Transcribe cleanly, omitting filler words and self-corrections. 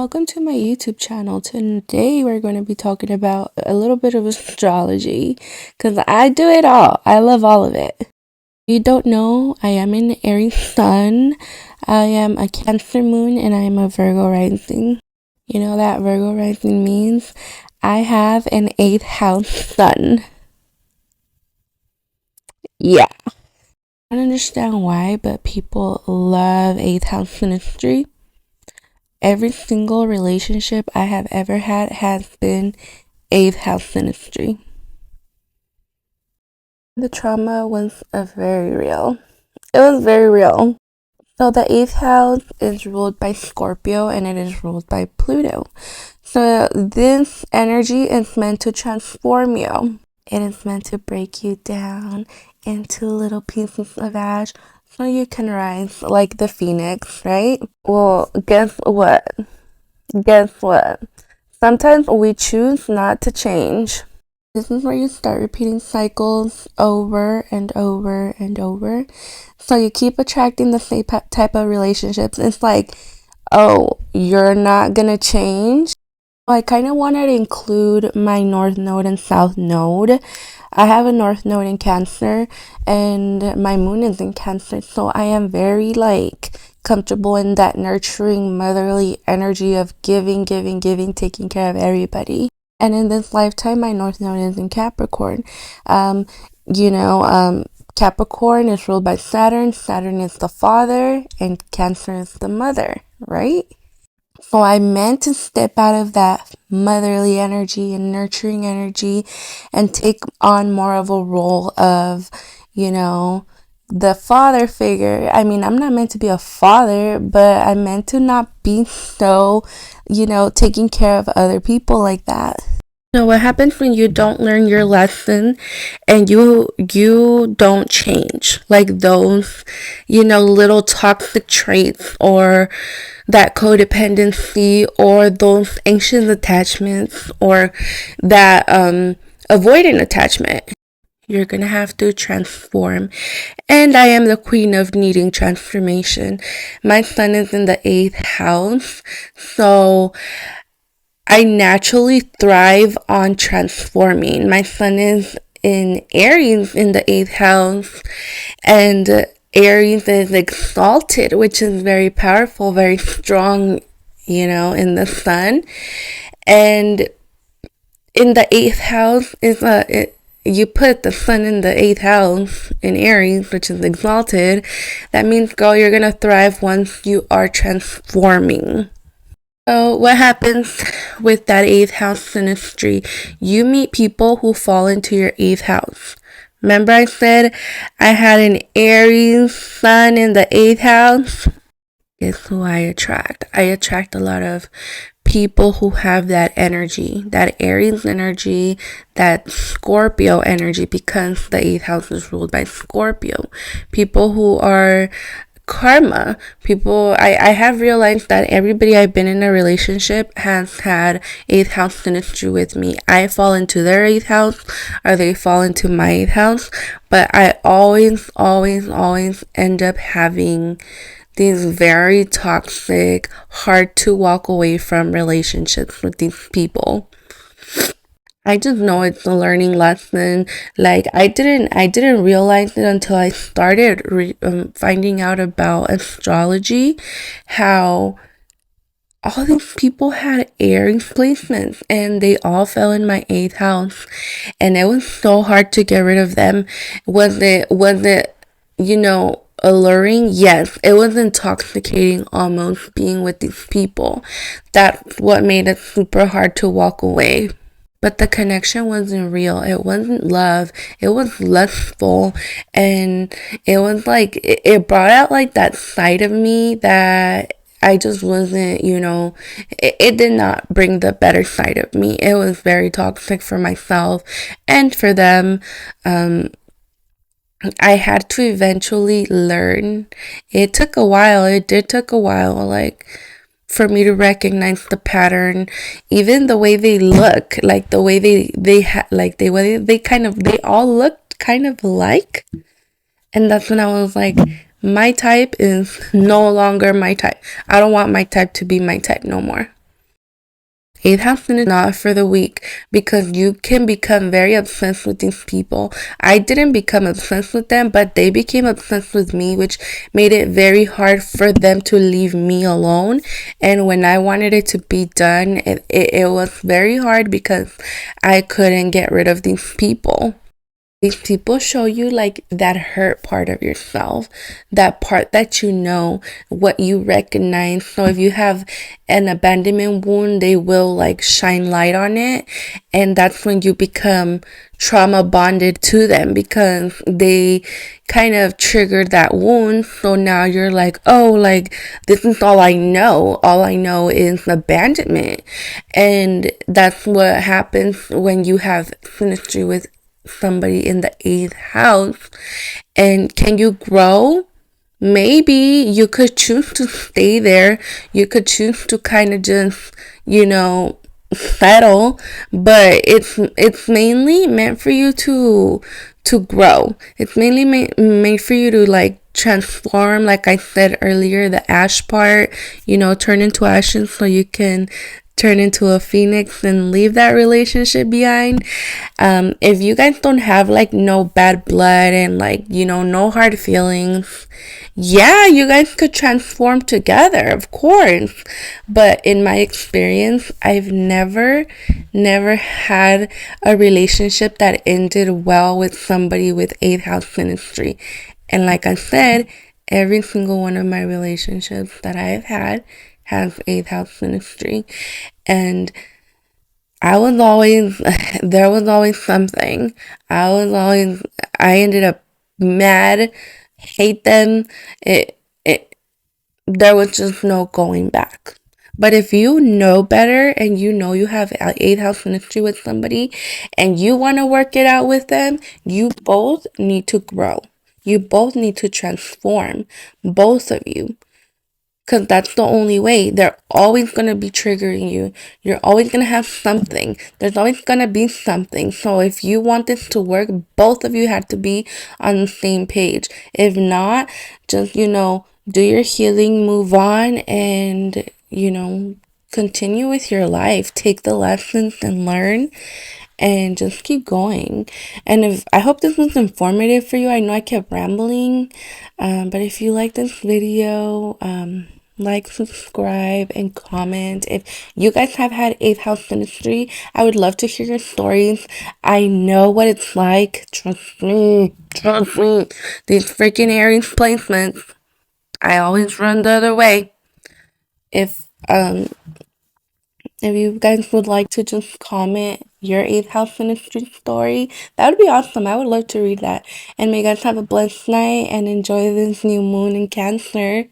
welcome to my YouTube channel. Today we're going to be talking about a little bit of astrology because I do it all. I love all of it. If you don't know, I am an Aries sun, I am a Cancer moon, and I am a Virgo rising. You know that Virgo rising means I have an 8th house sun. Yeah. I don't understand why, but people love 8th house synastry. Every single relationship I have ever had has been 8th house synastry. The trauma was very real. It was very real. So the 8th house is ruled by Scorpio and it is ruled by Pluto. So this energy is meant to transform you. It is meant to break you down into little pieces of ash so you can rise like the phoenix, right? Well, guess what? Sometimes we choose not to change. This is where you start repeating cycles over and over and over. So you keep attracting the same type of relationships. It's like, oh, you're not gonna change. I kind of wanted to include my North Node and South Node. I have a North Node in Cancer and my moon is in Cancer. So I am very comfortable in that nurturing motherly energy of giving, taking care of everybody. And in this lifetime, my North Node is in Capricorn. Capricorn is ruled by Saturn. Saturn is the father and Cancer is the mother, right? So I meant to step out of that motherly energy and nurturing energy and take on more of a role of, the father figure. I mean, I'm not meant to be a father, but I'm meant to not be so, taking care of other people like that. So what happens when you don't learn your lesson and you don't change? Like those, little toxic traits or that codependency or those anxious attachments or that avoidant attachment. You're gonna have to transform. And I am the queen of needing transformation. My sun is in the 8th house, so I naturally thrive on transforming. My sun is in Aries in the 8th house, and Aries is exalted, which is very powerful, very strong, in the sun. And in the 8th house is you put the sun in the 8th house in Aries, which is exalted. That means, girl, you're gonna thrive once you are transforming. So what happens with that 8th house synastry? You meet people who fall into your 8th house. Remember I said I had an Aries sun in the 8th house? Guess who I attract? I attract a lot of people who have that energy, that Aries energy, that Scorpio energy, because the 8th house is ruled by Scorpio. People who are karma people. I have realized that everybody I've been in a relationship has had 8th house synastry with me. I fall into their 8th house or they fall into my 8th house, but I always end up having these very toxic, hard to walk away from relationships with these people. I just know it's a learning lesson. I didn't realize it until I started finding out about astrology, how all these people had Aries placements and they all fell in my 8th house, and it was so hard to get rid of them. Was it alluring? Yes. It was intoxicating almost being with these people. That's what made it super hard to walk away. But the connection wasn't real. It wasn't love. It was lustful. And it was it brought out that side of me that I just wasn't, it did not bring the better side of me. It was very toxic for myself and for them. I had to eventually learn. It took a while. It did take a while. For me to recognize the pattern, even the way they look, the way they all looked kind of alike. And that's when I was like, my type is no longer my type. I don't want my type to be my type no more. Eighth house is not for the weak, because you can become very obsessed with these people. I didn't become obsessed with them, but they became obsessed with me, which made it very hard for them to leave me alone. And when I wanted it to be done, it was very hard because I couldn't get rid of these people. These people show you like that hurt part of yourself, that part that you know, what you recognize. So if you have an abandonment wound, they will like shine light on it. And that's when you become trauma bonded to them, because they kind of triggered that wound. So now you're like, oh, like this is all I know. All I know is abandonment. And that's what happens when you have synastry with somebody in the eighth house. And can you grow? Maybe you could choose to stay there. You could choose to kind of just, settle, but it's mainly meant for you to grow. It's mainly made for you to like transform, like I said earlier, the ash part, turn into ashes so you can turn into a phoenix and leave that relationship behind. If you guys don't have like no bad blood and like, no hard feelings, yeah, you guys could transform together, of course. But in my experience, I've never had a relationship that ended well with somebody with eighth house synastry. And like I said, every single one of my relationships that I've had has eighth house synastry. And I was always, there was always something. I ended up mad, hate them. There was just no going back. But if you know better and you know you have eighth house ministry with somebody and you want to work it out with them, you both need to grow. You both need to transform, both of you. Because that's the only way. They're always going to be triggering you. You're always going to have something. There's always going to be something. So if you want this to work, both of you have to be on the same page. If not, just, do your healing, move on, and, continue with your life. Take the lessons and learn, and just keep going. And if I hope this was informative for you. I know I kept rambling, but if you like this video, like, subscribe, and comment. If you guys have had eighth house synastry, I would love to hear your stories. I know what it's like. Trust me. These freaking Aries placements, I always run the other way. If you guys would like to just comment your eighth house synastry story, that would be awesome. I would love to read that. And may you guys have a blessed night and enjoy this new moon in Cancer.